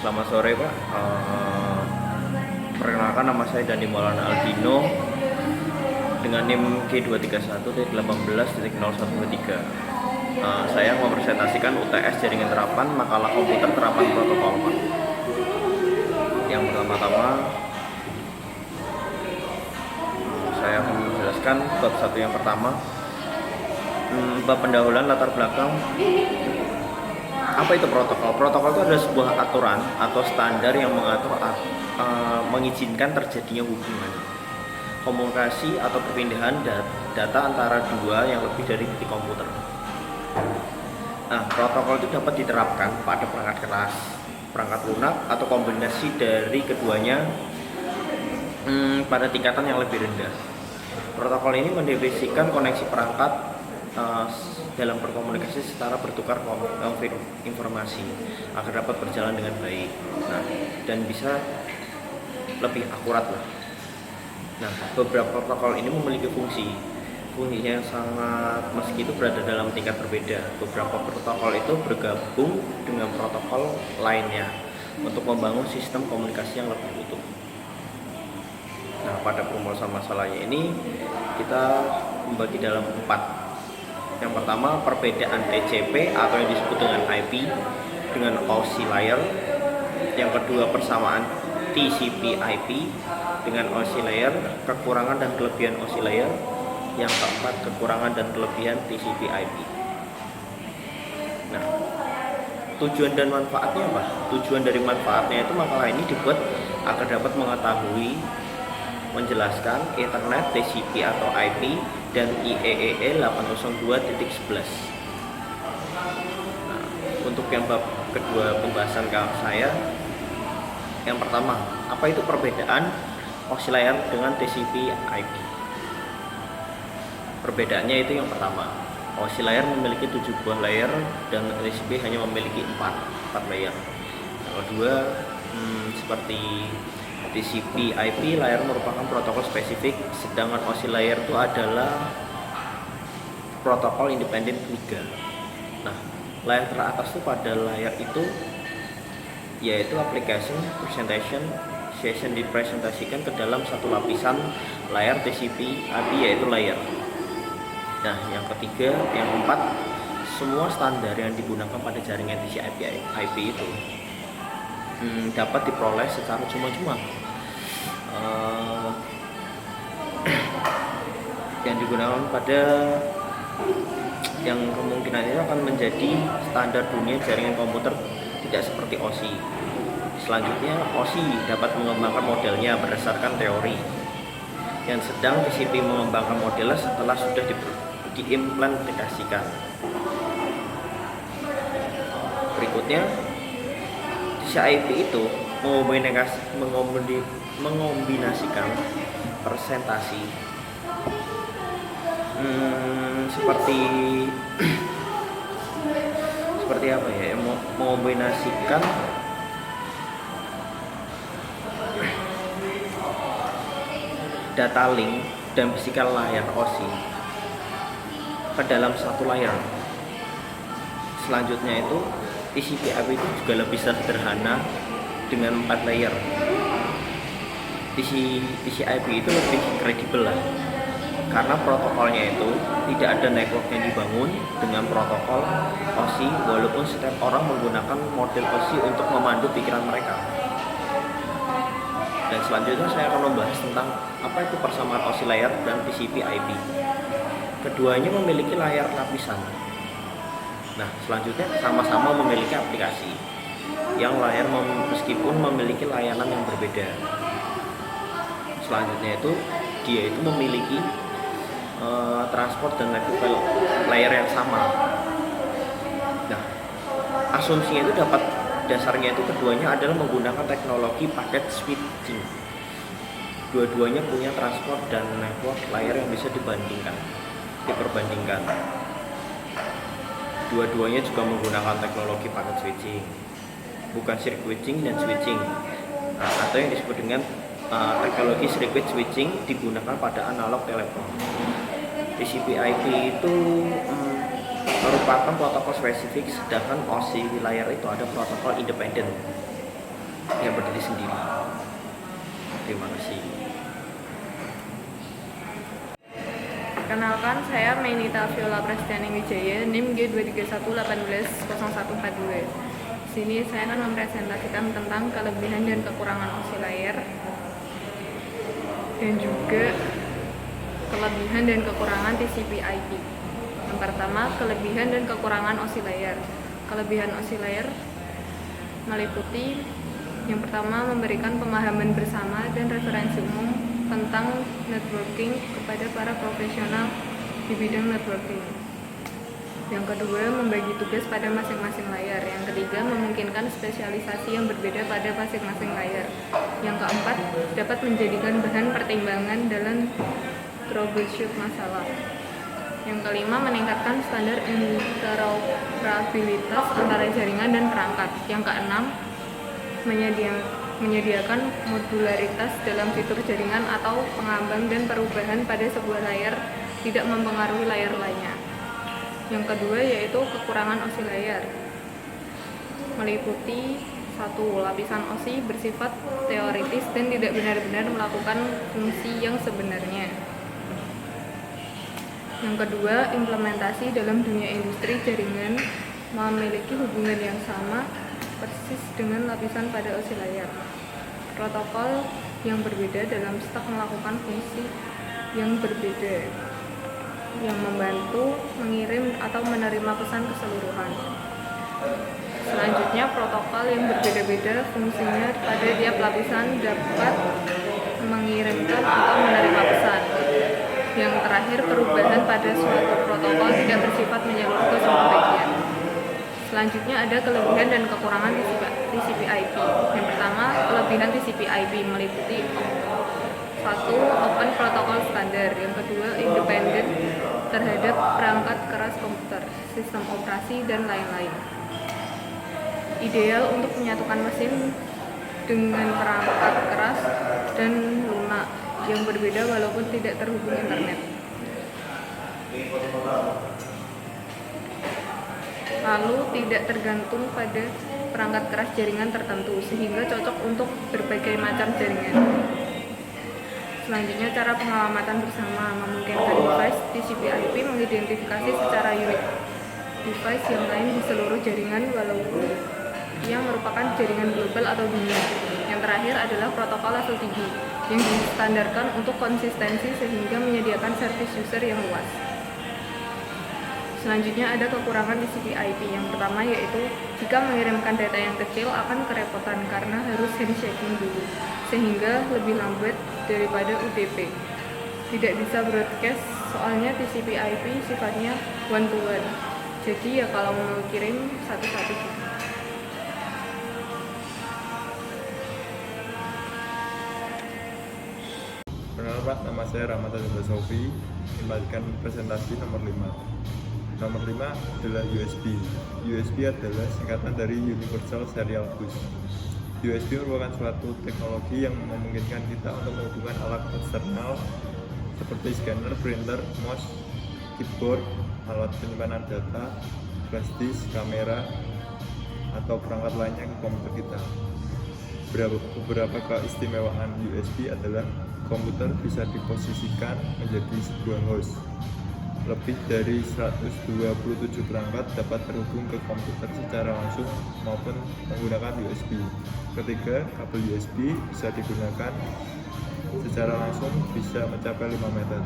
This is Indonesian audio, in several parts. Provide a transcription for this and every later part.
Selamat sore Pak. Perkenalkan nama saya Dani Maulana Aldino dengan NIM G231.18.0123. Saya mempresentasikan UTS jaringan terapan makalah komputer terapan protokol Pak. Yang pertama-tama saya akan menjelaskan bab 1 yang pertama, bab pendahuluan latar belakang. Apa itu protokol? Protokol itu adalah sebuah aturan atau standar yang mengatur mengizinkan terjadinya hubungan, komunikasi atau perpindahan data antara dua yang lebih dari titik komputer. Nah, protokol itu dapat diterapkan pada perangkat keras, perangkat lunak, atau kombinasi dari keduanya pada tingkatan yang lebih rendah. Protokol ini mendefinisikan koneksi perangkat dalam berkomunikasi secara bertukar informasi agar dapat berjalan dengan baik, dan bisa lebih akurat lah. Nah, beberapa protokol ini memiliki fungsinya yang sangat, meski itu berada dalam tingkat berbeda. Beberapa protokol itu bergabung dengan protokol lainnya untuk membangun sistem komunikasi yang lebih utuh. Nah, pada perumusan masalahnya ini kita membagi dalam 4. Yang pertama, perbedaan TCP atau yang disebut dengan IP dengan OSI layer. Yang kedua, persamaan TCP IP dengan OSI layer, kekurangan dan kelebihan OSI layer. Yang keempat, kekurangan dan kelebihan TCP IP. Nah, tujuan dan manfaatnya apa? Tujuan dari manfaatnya itu makalah ini dibuat agar dapat mengetahui, menjelaskan Ethernet, TCP atau IP, dan IEEE 802.11. Nah, untuk yang bab kedua pembahasan saya, yang pertama, apa itu perbedaan OSI layer dengan TCP IP? Perbedaannya itu yang pertama, OSI layer memiliki 7 buah layer dan TCP hanya memiliki 4 layer. Yang kedua, seperti TCP IP layer merupakan protokol spesifik, sedangkan OSI layer itu adalah protokol independen liga. Nah, layer teratas itu pada layer itu yaitu application presentation session dipresentasikan ke dalam satu lapisan layar TCP IP yaitu layer. Nah, yang ketiga, yang keempat, semua standar yang digunakan pada jaringan TCP IP itu dapat diperoleh secara cuma-cuma. Yang digunakan pada yang kemungkinan itu akan menjadi standar dunia jaringan komputer, tidak seperti OSI. Selanjutnya, OSI dapat mengembangkan modelnya berdasarkan teori, yang sedang TCP mengembangkan modelnya setelah sudah diimplementasikan. Berikutnya, TCP itu mengombinasikan presentasi seperti apa ya, mengombinasikan data link dan fisikal layar OSI ke dalam satu layar. Selanjutnya itu TCP IP itu juga lebih sederhana dengan 4 layer. TCP itu lebih kredibel lah, karena protokolnya itu tidak ada network yang dibangun dengan protokol OSI, walaupun setiap orang menggunakan model OSI untuk memandu pikiran mereka. Dan selanjutnya saya akan membahas tentang apa itu persamaan OSI layer dan TCP IP. Keduanya memiliki layar lapisan. Nah, selanjutnya sama-sama memiliki aplikasi yang layar meskipun memiliki layanan yang berbeda. Selanjutnya itu dia itu memiliki transport dan level layer yang sama. Nah, asumsinya itu dasarnya itu keduanya adalah menggunakan teknologi paket switching. Dua-duanya punya transport dan network layer yang bisa diperbandingkan. Dua-duanya juga menggunakan teknologi paket switching, bukan circuit switching dan switching, atau yang disebut dengan teknologi circuit switching digunakan pada analog telepon. TCP IP itu merupakan protokol spesifik, sedangkan OSI layer itu ada protokol independen. yang berdiri sendiri. Terima kasih. Kenalkan, saya Mainita Viola Prastiani Wijaya, NIM G231180142. Di sini saya akan mempresentasikan tentang kelebihan dan kekurangan OSI layar dan juga kelebihan dan kekurangan TCP/IP. Yang pertama, kelebihan dan kekurangan OSI layar. Kelebihan OSI layar meliputi yang pertama, memberikan pemahaman bersama dan referensi umum tentang networking kepada para profesional di bidang networking. Yang kedua, membagi tugas pada masing-masing layar. Yang ketiga, memungkinkan spesialisasi yang berbeda pada masing-masing layar. Yang keempat, dapat menjadikan bahan pertimbangan dalam troubleshoot masalah. Yang kelima, meningkatkan standar interoperabilitas antara jaringan dan perangkat. Yang keenam, menyediakan modularitas dalam fitur jaringan atau pengambang dan perubahan pada sebuah layar tidak mempengaruhi layar lainnya. Yang kedua yaitu kekurangan OSI layar, meliputi satu, lapisan OSI bersifat teoritis dan tidak benar-benar melakukan fungsi yang sebenarnya. Yang kedua, implementasi dalam dunia industri jaringan memiliki hubungan yang sama persis dengan lapisan pada OSI layar. Protokol yang berbeda dalam stak melakukan fungsi yang berbeda, yang membantu mengirim atau menerima pesan keseluruhan. Selanjutnya, protokol yang berbeda-beda fungsinya pada tiap lapisan dapat mengirimkan atau menerima pesan. Yang terakhir, perubahan pada suatu protokol tidak bersifat menyeluruh ke semua bagian. Selanjutnya ada kelebihan dan kekurangan TCP/IP. Yang pertama, kelebihan TCP/IP meliputi satu, open protokol standar. Yang kedua, independen terhadap perangkat keras komputer, sistem operasi, dan lain-lain. Ideal untuk menyatukan mesin dengan perangkat keras dan lunak yang berbeda walaupun tidak terhubung internet. Lalu tidak tergantung pada perangkat keras jaringan tertentu sehingga cocok untuk berbagai macam jaringan. Selanjutnya, cara pengalamatan bersama memungkinkan device TCP/IP mengidentifikasi secara unik device yang lain di seluruh jaringan walaupun ia merupakan jaringan global atau dunia. Yang terakhir adalah protokol level tinggi yang distandarkan untuk konsistensi sehingga menyediakan service user yang luas. Selanjutnya ada kekurangan TCP/IP. Yang pertama yaitu jika mengirimkan data yang kecil akan kerepotan karena harus handshaking dulu, sehingga lebih lambat daripada UDP. Tidak bisa broadcast soalnya TCP/IP sifatnya one to one. Jadi ya kalau mau kirim satu-satu gitu. Perkenalkan, nama saya Rahmat Azza Sofi, membagikan presentasi nomor 5. Nomor 5 adalah USB. USB adalah singkatan dari Universal Serial Bus. USB merupakan suatu teknologi yang memungkinkan kita untuk menghubungkan alat eksternal seperti scanner, printer, mouse, keyboard, alat penyimpanan data, flash disk, kamera, atau perangkat lainnya ke komputer kita. Beberapa keistimewaan USB adalah komputer bisa diposisikan menjadi sebuah host. Lebih dari 127 perangkat dapat terhubung ke komputer secara langsung maupun menggunakan USB. Ketiga, kabel USB bisa digunakan secara langsung bisa mencapai 5 meter.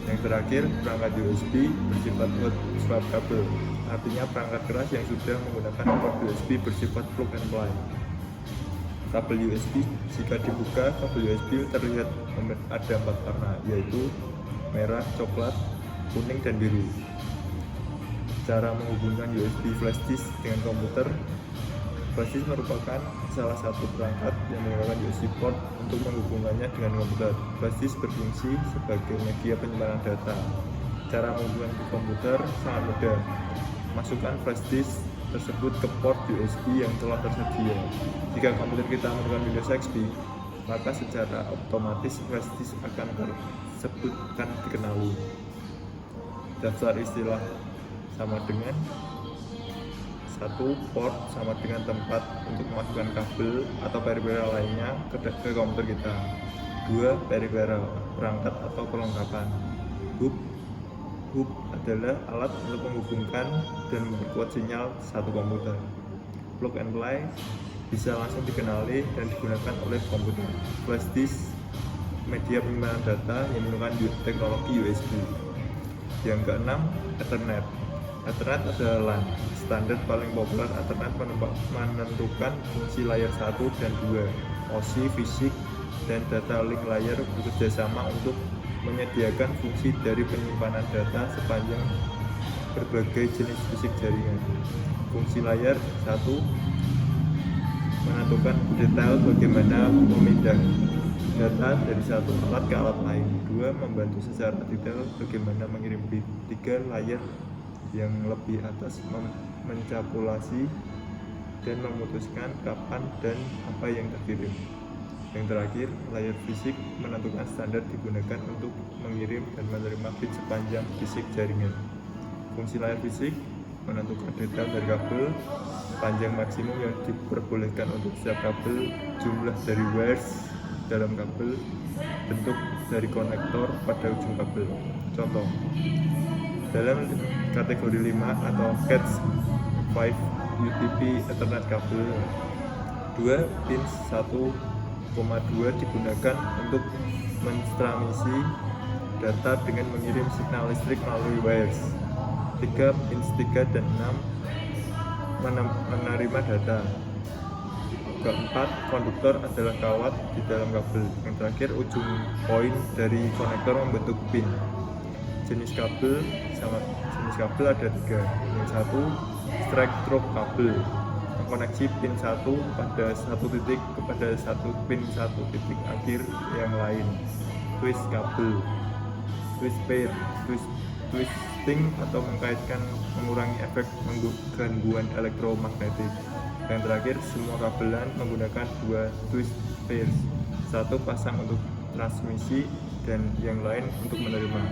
Yang terakhir, perangkat USB bersifat hot swap kabel, artinya perangkat keras yang sudah menggunakan port USB bersifat plug and play. Kabel USB jika dibuka, kabel USB terlihat ada 4 warna, yaitu merah, coklat, kuning, dan biru. Cara menghubungkan USB flash disk dengan komputer. Flash disk merupakan salah satu perangkat yang menggunakan USB port untuk menghubungkannya dengan komputer. Flash disk berfungsi sebagai media penyimpanan data. Cara menghubungkan ke komputer sangat mudah. Masukkan flash disk tersebut ke port USB yang telah tersedia. Jika komputer kita menggunakan Windows XP, maka secara otomatis flash disk akan dikenali. Daftar istilah sama dengan Satu, port sama dengan tempat untuk memasukkan kabel atau peripheral lainnya ke komputer kita. Dua, peripheral, perangkat atau perlengkapan. Hub adalah alat untuk menghubungkan dan memperkuat sinyal satu komputer. Plug and play bisa langsung dikenali dan digunakan oleh komputer. Flash disk, media penyimpanan data yang menggunakan teknologi USB. Yang keenam, Ethernet. Ethernet adalah LAN. Standar paling populer Ethernet menentukan fungsi layer 1 dan 2. OSI, fisik, dan data link layer bekerjasama untuk menyediakan fungsi dari penyimpanan data sepanjang berbagai jenis fisik jaringan. Fungsi layer 1 menentukan detail bagaimana memindah data dari satu alat ke alat lain. 2. Membantu secara detail bagaimana mengirim bit. 3. Layer yang lebih atas mencapulasi dan memutuskan kapan dan apa yang terkirim. Yang terakhir, layer fisik menentukan standar digunakan untuk mengirim dan menerima bit sepanjang fisik jaringan. Fungsi layer fisik menentukan detail dari kabel, panjang maksimum yang diperbolehkan untuk setiap kabel, jumlah dari wires dalam kabel, bentuk dari konektor pada ujung kabel. Contoh, dalam kategori 5 atau CAT 5 UTP Ethernet kabel, 2 pins 1,2 digunakan untuk mentransmisi data dengan mengirim signal listrik melalui wires. 3 pins 3 dan 6 menerima data. Keempat, konduktor adalah kawat di dalam kabel. Yang terakhir, ujung poin dari konektor membentuk pin. Jenis kabel ada 3. Yang satu, straight through kabel, mengkoneksi pin 1 pada satu titik kepada pin 1 titik akhir yang lain. Twist kabel, twist pair, twisting atau mengkaitkan, mengurangi efek gangguan elektromagnetik. Yang terakhir, semua kabelan menggunakan 2 twist pairs, satu pasang untuk transmisi dan yang lain untuk menerima.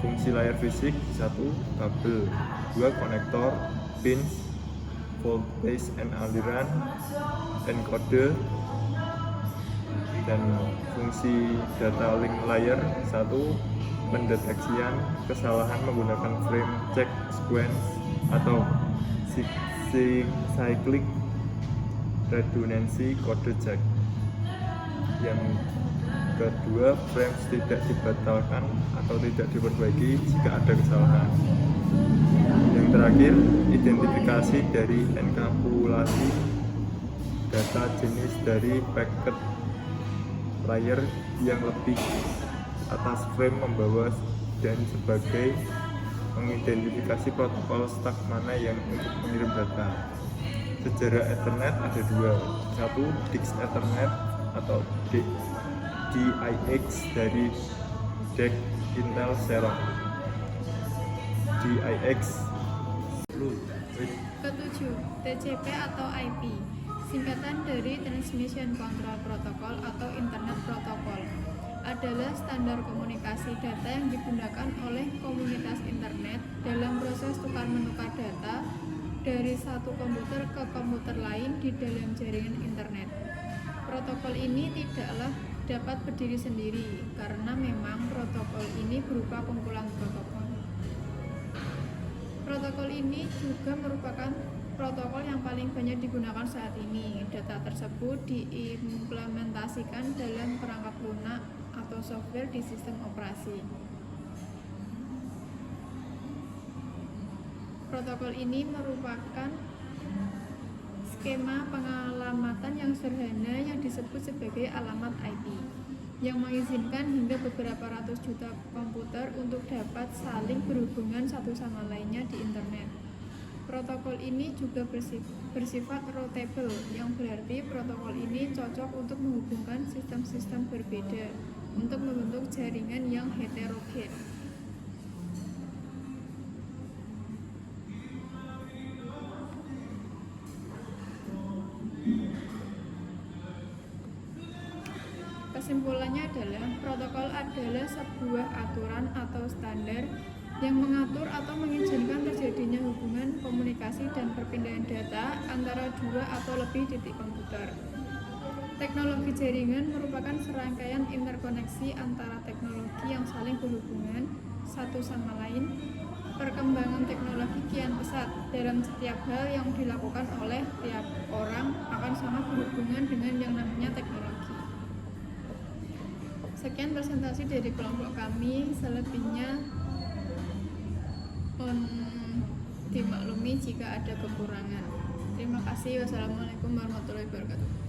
Fungsi layar fisik: 1. Kabel, 2. Konektor, pins, voltage and aliran, encoder, dan fungsi data link layer: 1. Pendeteksian kesalahan menggunakan frame check sequence atau cyclic redundancy code check. Yang kedua, frames tidak dibatalkan atau tidak diperbaiki jika ada kesalahan. Yang terakhir, identifikasi dari enkapsulasi data jenis dari packet layer yang lebih atas frame membawa dan sebagai mengidentifikasi protokol stack mana yang untuk mengirim data. Sejarah Ethernet ada 2. 1. DIX Ethernet atau DIX dari DEC Intel Xerox. DIX. Ketujuh, TCP atau IP, singkatan dari Transmission Control Protocol atau Internet Protocol, adalah standar komunikasi data yang digunakan oleh komunitas internet dalam proses tukar-menukar data dari satu komputer ke komputer lain di dalam jaringan internet. Protokol ini tidaklah dapat berdiri sendiri karena memang protokol ini berupa kumpulan protokol. Protokol ini juga merupakan protokol yang paling banyak digunakan saat ini. Data tersebut diimplementasikan dalam perangkat lunak atau software di sistem operasi. Protokol ini merupakan skema pengalamatan yang sederhana yang disebut sebagai alamat IP, yang mengizinkan hingga beberapa ratus juta komputer untuk dapat saling berhubungan satu sama lainnya di internet. Protokol ini juga bersifat routable, yang berarti protokol ini cocok untuk menghubungkan sistem-sistem berbeda untuk membentuk jaringan yang heterogen. Kesimpulannya adalah protokol adalah sebuah aturan atau standar yang mengatur atau mengizinkan terjadinya hubungan, komunikasi, dan perpindahan data antara dua atau lebih titik komputer. Teknologi jaringan merupakan serangkaian interkoneksi antara teknologi yang saling berhubungan satu sama lain. Perkembangan teknologi kian pesat dalam setiap hal yang dilakukan oleh tiap orang akan sangat berhubungan dengan yang namanya teknologi. Sekian presentasi dari kelompok kami, selebihnya dimaklumi jika ada kekurangan. Terima kasih. Wassalamualaikum warahmatullahi wabarakatuh.